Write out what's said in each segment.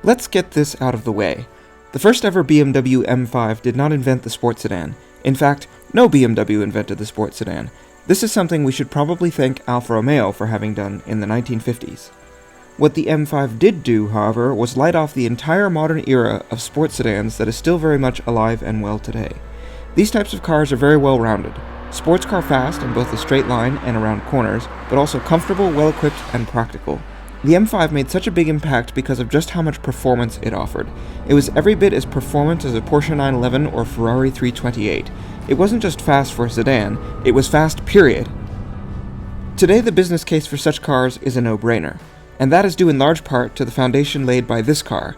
Let's get this out of the way. The first ever BMW M5 did not invent the sports sedan. In fact, no BMW invented the sports sedan. This is something we should probably thank Alfa Romeo for having done in the 1950s. What the M5 did do, however, was light off the entire modern era of sports sedans that is still very much alive and well today. These types of cars are very well rounded. Sports car fast in both a straight line and around corners, but also comfortable, well-equipped, and practical. The M5 made such a big impact because of just how much performance it offered. It was every bit as performant as a Porsche 911 or Ferrari 328. It wasn't just fast for a sedan, it was fast, period. Today the business case for such cars is a no-brainer, and that is due in large part to the foundation laid by this car.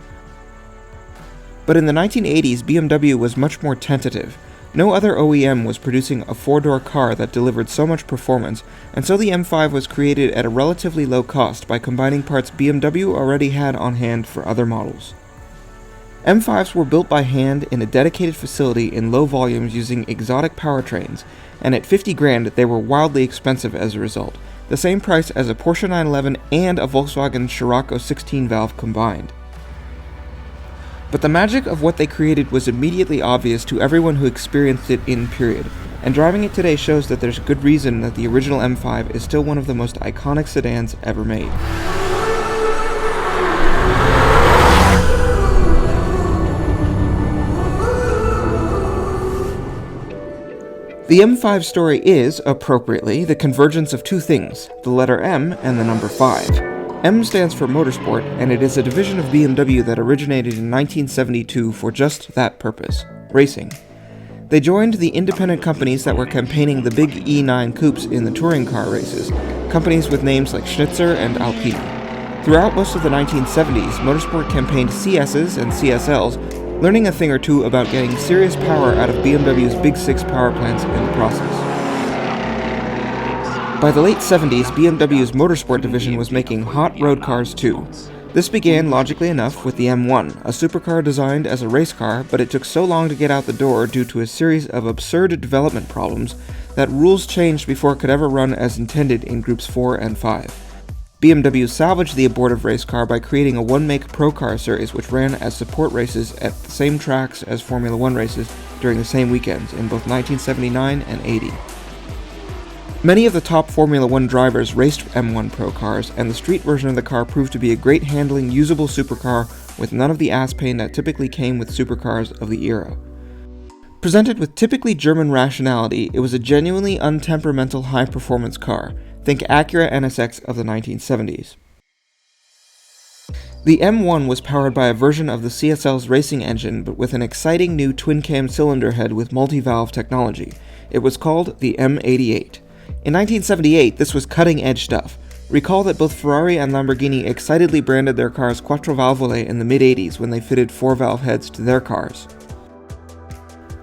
But in the 1980s, BMW was much more tentative. No other OEM was producing a four-door car that delivered so much performance, and so the M5 was created at a relatively low cost by combining parts BMW already had on hand for other models. M5s were built by hand in a dedicated facility in low volumes using exotic powertrains, and at 50 grand they were wildly expensive as a result, the same price as a Porsche 911 and a Volkswagen Scirocco 16-valve combined. But the magic of what they created was immediately obvious to everyone who experienced it in period, and driving it today shows that there's good reason that the original M5 is still one of the most iconic sedans ever made. The M5 story is, appropriately, the convergence of two things, the letter M and the number 5. M stands for Motorsport, and it is a division of BMW that originated in 1972 for just that purpose, racing. They joined the independent companies that were campaigning the big E9 coupes in the touring car races, companies with names like Schnitzer and Alpine. Throughout most of the 1970s, Motorsport campaigned CSs and CSLs, learning a thing or two about getting serious power out of BMW's Big Six power plants in the process. By the late 70s, BMW's Motorsport division was making hot road cars too. This began, logically enough, with the M1, a supercar designed as a race car, but it took so long to get out the door due to a series of absurd development problems that rules changed before it could ever run as intended in Groups 4 and 5. BMW salvaged the abortive race car by creating a one-make pro car series which ran as support races at the same tracks as Formula 1 races during the same weekends in both 1979 and 80. Many of the top Formula 1 drivers raced M1 Pro cars, and the street version of the car proved to be a great handling, usable supercar with none of the ass pain that typically came with supercars of the era. Presented with typically German rationality, it was a genuinely untemperamental high-performance car. Think Acura NSX of the 1970s. The M1 was powered by a version of the CSL's racing engine, but with an exciting new twin-cam cylinder head with multi-valve technology. It was called the M88. In 1978, this was cutting-edge stuff. Recall that both Ferrari and Lamborghini excitedly branded their cars Quattro Valvole in the mid-80s when they fitted 4-valve heads to their cars.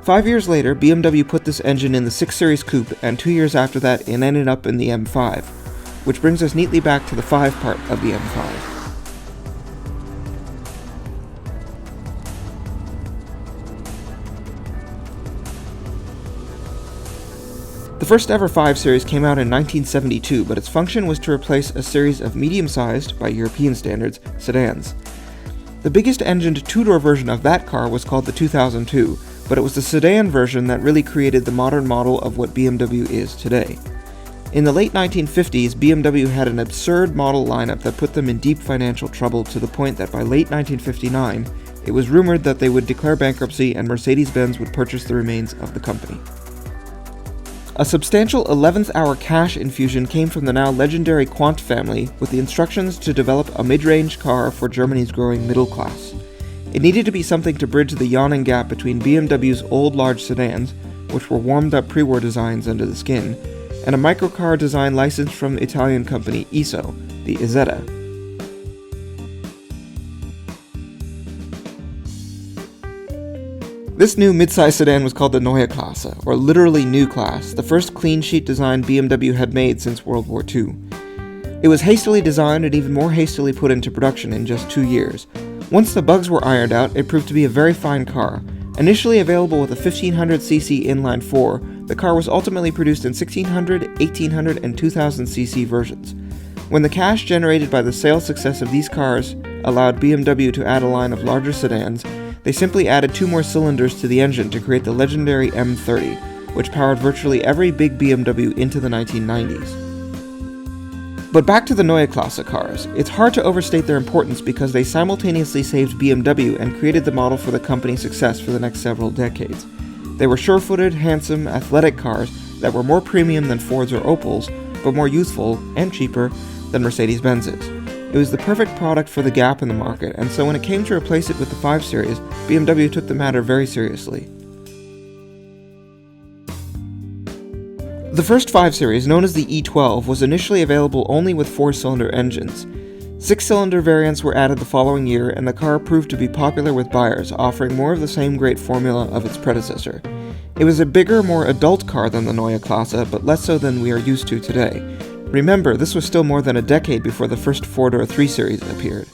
5 years later, BMW put this engine in the 6 Series Coupe, and 2 years after that it ended up in the M5, which brings us neatly back to the 5 part of the M5. The first ever 5 Series came out in 1972, but its function was to replace a series of medium-sized, by European standards, sedans. The biggest engined two-door version of that car was called the 2002, but it was the sedan version that really created the modern model of what BMW is today. In the late 1950s, BMW had an absurd model lineup that put them in deep financial trouble to the point that by late 1959, it was rumored that they would declare bankruptcy and Mercedes-Benz would purchase the remains of the company. A substantial 11th hour cash infusion came from the now legendary Quant family with the instructions to develop a mid-range car for Germany's growing middle class. It needed to be something to bridge the yawning gap between BMW's old large sedans, which were warmed up pre-war designs under the skin, and a microcar design licensed from the Italian company ISO, the Isetta. This new midsize sedan was called the Neue Klasse, or literally New Class, the first clean-sheet design BMW had made since World War II. It was hastily designed and even more hastily put into production in just 2 years. Once the bugs were ironed out, it proved to be a very fine car. Initially available with a 1500cc inline-4, the car was ultimately produced in 1600, 1800, and 2000cc versions. When the cash generated by the sales success of these cars allowed BMW to add a line of larger sedans, they simply added 2 more cylinders to the engine to create the legendary M30, which powered virtually every big BMW into the 1990s. But back to the Neue Klasse cars. It's hard to overstate their importance because they simultaneously saved BMW and created the model for the company's success for the next several decades. They were sure-footed, handsome, athletic cars that were more premium than Fords or Opels, but more youthful and cheaper than Mercedes-Benz's. It was the perfect product for the gap in the market, and so when it came to replace it with the 5 Series, BMW took the matter very seriously. The first 5 Series, known as the E12, was initially available only with 4-cylinder engines. 6-cylinder variants were added the following year, and the car proved to be popular with buyers, offering more of the same great formula of its predecessor. It was a bigger, more adult car than the Neue Klasse, but less so than we are used to today. Remember, this was still more than a decade before the first 4-door 3 Series appeared.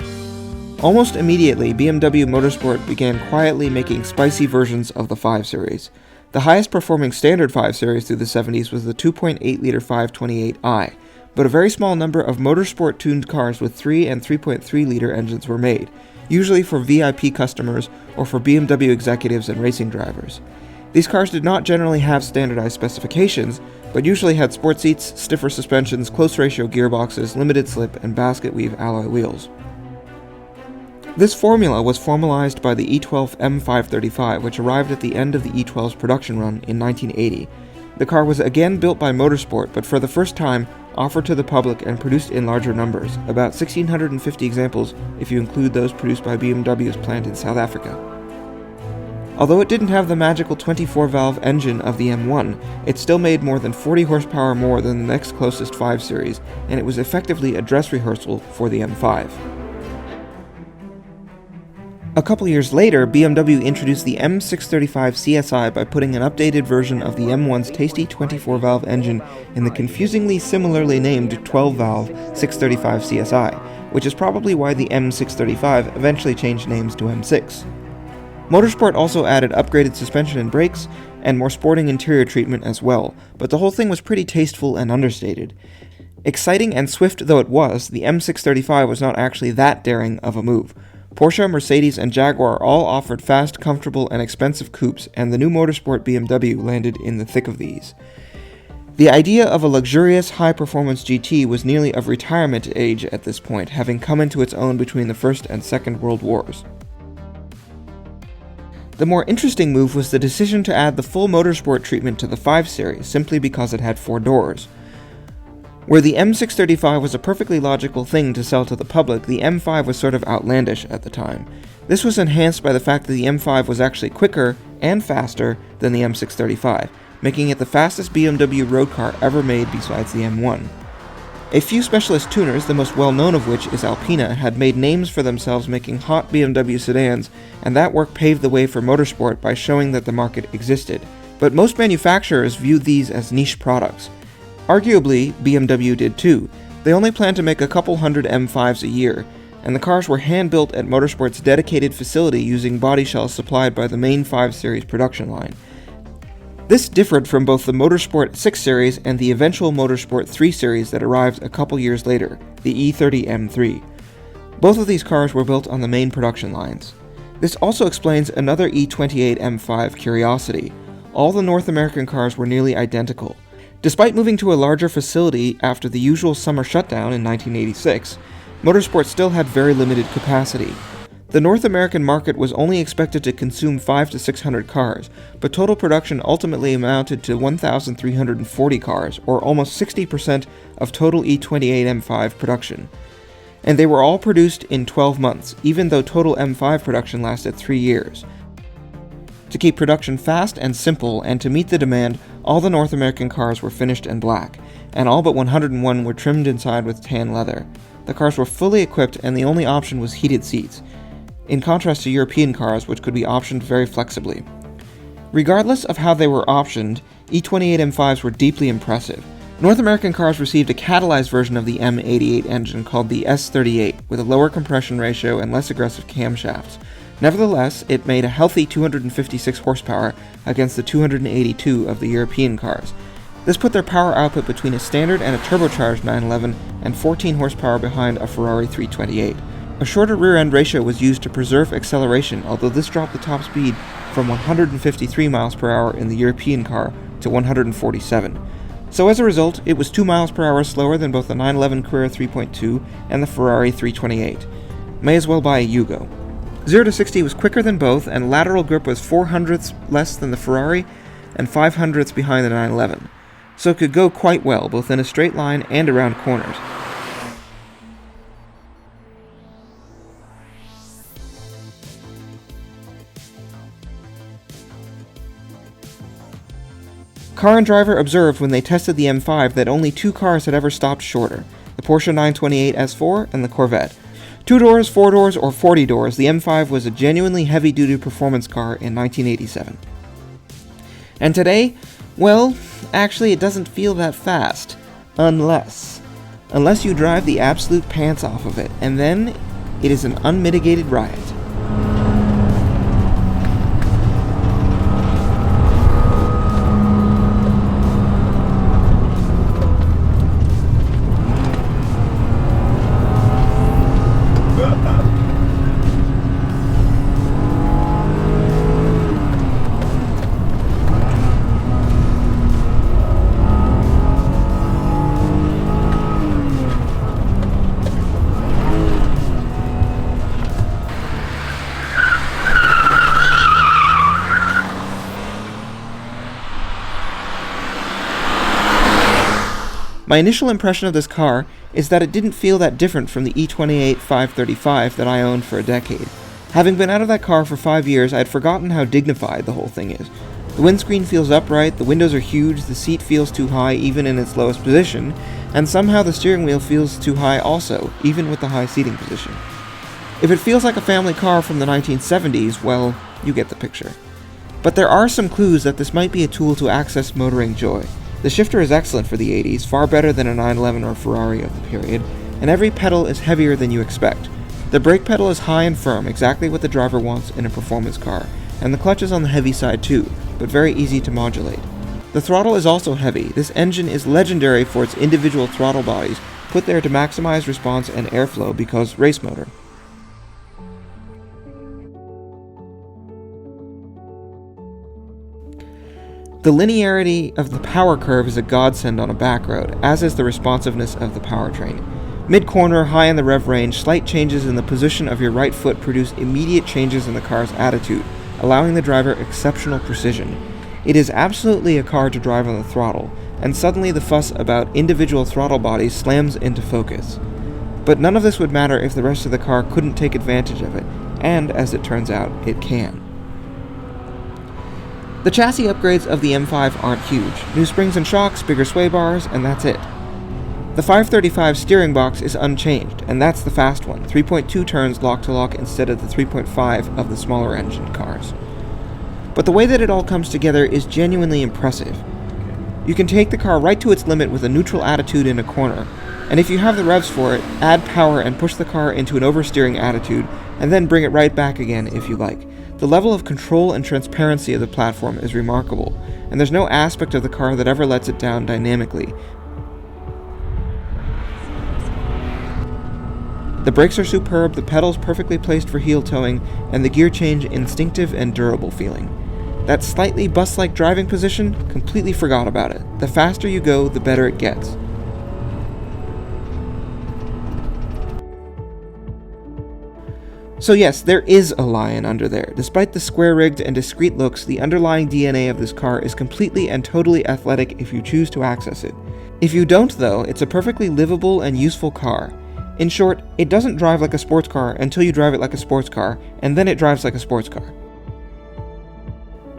Almost immediately, BMW Motorsport began quietly making spicy versions of the 5 Series. The highest performing standard 5 Series through the 70s was the 2.8-liter 528i, but a very small number of Motorsport-tuned cars with 3 and 3.3-liter engines were made, usually for VIP customers or for BMW executives and racing drivers. These cars did not generally have standardized specifications, but usually had sport seats, stiffer suspensions, close ratio gearboxes, limited slip, and basket weave alloy wheels. This formula was formalized by the E28 M5 which arrived at the end of the E12's production run in 1980. The car was again built by Motorsport, but for the first time offered to the public and produced in larger numbers, about 1,650 examples if you include those produced by BMW's plant in South Africa. Although it didn't have the magical 24-valve engine of the M1, it still made more than 40 horsepower more than the next closest 5 Series, and it was effectively a dress rehearsal for the M5. A couple years later, BMW introduced the M635 CSI by putting an updated version of the M1's tasty 24-valve engine in the confusingly similarly named 12-valve 635 CSI, which is probably why the M635 eventually changed names to M6. Motorsport also added upgraded suspension and brakes, and more sporting interior treatment as well, but the whole thing was pretty tasteful and understated. Exciting and swift though it was, the M635 was not actually that daring of a move. Porsche, Mercedes, and Jaguar all offered fast, comfortable, and expensive coupes, and the new Motorsport BMW landed in the thick of these. The idea of a luxurious, high-performance GT was nearly of retirement age at this point, having come into its own between the First and Second World Wars. The more interesting move was the decision to add the full Motorsport treatment to the 5 Series, simply because it had 4 doors. Where the M635 was a perfectly logical thing to sell to the public, the M5 was sort of outlandish at the time. This was enhanced by the fact that the M5 was actually quicker and faster than the M635, making it the fastest BMW road car ever made besides the M1. A few specialist tuners, the most well-known of which is Alpina, had made names for themselves making hot BMW sedans, and that work paved the way for Motorsport by showing that the market existed. But most manufacturers viewed these as niche products. Arguably, BMW did too. They only planned to make a couple hundred M5s a year, and the cars were hand-built at Motorsport's dedicated facility using body shells supplied by the main 5 Series production line. This differed from both the Motorsport 6 Series and the eventual Motorsport 3 Series that arrived a couple years later, the E30 M3. Both of these cars were built on the main production lines. This also explains another E28 M5 curiosity. All the North American cars were nearly identical. Despite moving to a larger facility after the usual summer shutdown in 1986, Motorsport still had very limited capacity. The North American market was only expected to consume 500 to 600 cars, but total production ultimately amounted to 1,340 cars, or almost 60% of total E28 M5 production. And they were all produced in 12 months, even though total M5 production lasted 3 years. To keep production fast and simple, and to meet the demand, all the North American cars were finished in black, and all but 101 were trimmed inside with tan leather. The cars were fully equipped, and the only option was heated seats, in contrast to European cars, which could be optioned very flexibly. Regardless of how they were optioned, E28 M5s were deeply impressive. North American cars received a catalyzed version of the M88 engine called the S38, with a lower compression ratio and less aggressive camshafts. Nevertheless, it made a healthy 256 horsepower against the 282 of the European cars. This put their power output between a standard and a turbocharged 911 and 14 horsepower behind a Ferrari 328. A shorter rear-end ratio was used to preserve acceleration, although this dropped the top speed from 153 miles per hour in the European car to 147. So as a result, it was 2 miles per hour slower than both the 911 Carrera 3.2 and the Ferrari 328. May as well buy a Yugo. 0 to 60 was quicker than both, and lateral grip was 0.04 less than the Ferrari and 0.05 behind the 911. So it could go quite well, both in a straight line and around corners. Car and Driver observed when they tested the M5 that only 2 cars had ever stopped shorter, the Porsche 928 S4 and the Corvette. 2 doors, 4 doors, or 40 doors, the M5 was a genuinely heavy-duty performance car in 1987. And today, well, actually it doesn't feel that fast. Unless you drive the absolute pants off of it, and then it is an unmitigated riot. My initial impression of this car is that it didn't feel that different from the E28 535 that I owned for a decade. Having been out of that car for 5 years, I had forgotten how dignified the whole thing is. The windscreen feels upright, the windows are huge, the seat feels too high even in its lowest position, and somehow the steering wheel feels too high also, even with the high seating position. If it feels like a family car from the 1970s, well, you get the picture. But there are some clues that this might be a tool to access motoring joy. The shifter is excellent for the 80s, far better than a 911 or Ferrari of the period, and every pedal is heavier than you expect. The brake pedal is high and firm, exactly what the driver wants in a performance car, and the clutch is on the heavy side too, but very easy to modulate. The throttle is also heavy. This engine is legendary for its individual throttle bodies, put there to maximize response and airflow because race motor. The linearity of the power curve is a godsend on a back road, as is the responsiveness of the powertrain. Mid-corner, high in the rev range, slight changes in the position of your right foot produce immediate changes in the car's attitude, allowing the driver exceptional precision. It is absolutely a car to drive on the throttle, and suddenly the fuss about individual throttle bodies slams into focus. But none of this would matter if the rest of the car couldn't take advantage of it, and as it turns out, it can. The chassis upgrades of the M5 aren't huge. New springs and shocks, bigger sway bars, and that's it. The 535 steering box is unchanged, and that's the fast one, 3.2 turns lock-to-lock instead of the 3.5 of the smaller engine cars. But the way that it all comes together is genuinely impressive. You can take the car right to its limit with a neutral attitude in a corner, and if you have the revs for it, add power and push the car into an oversteering attitude, and then bring it right back again if you like. The level of control and transparency of the platform is remarkable, and there's no aspect of the car that ever lets it down dynamically. The brakes are superb, the pedals perfectly placed for heel towing, and the gear change instinctive and durable feeling. That slightly bus-like driving position, completely forgot about it. The faster you go, the better it gets. So yes, there is a lion under there. Despite the square-rigged and discreet looks, the underlying DNA of this car is completely and totally athletic if you choose to access it. If you don't though, it's a perfectly livable and useful car. In short, it doesn't drive like a sports car until you drive it like a sports car, and then it drives like a sports car.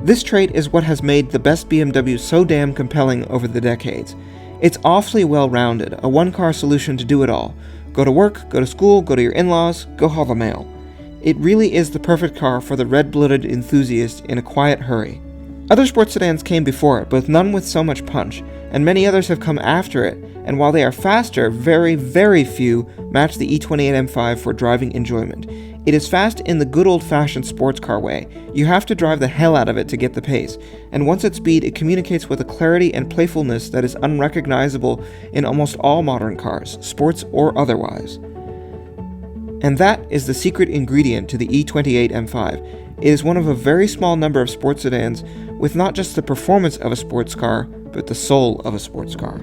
This trait is what has made the best BMW so damn compelling over the decades. It's awfully well-rounded, a one-car solution to do it all. Go to work, go to school, go to your in-laws, go haul the mail. It really is the perfect car for the red-blooded enthusiast in a quiet hurry. Other sports sedans came before it, but none with so much punch, and many others have come after it, and while they are faster, very, very few match the E28 M5 for driving enjoyment. It is fast in the good old-fashioned sports car way. You have to drive the hell out of it to get the pace, and once at speed, it communicates with a clarity and playfulness that is unrecognizable in almost all modern cars, sports or otherwise. And that is the secret ingredient to the E28 M5. It is one of a very small number of sports sedans with not just the performance of a sports car, but the soul of a sports car.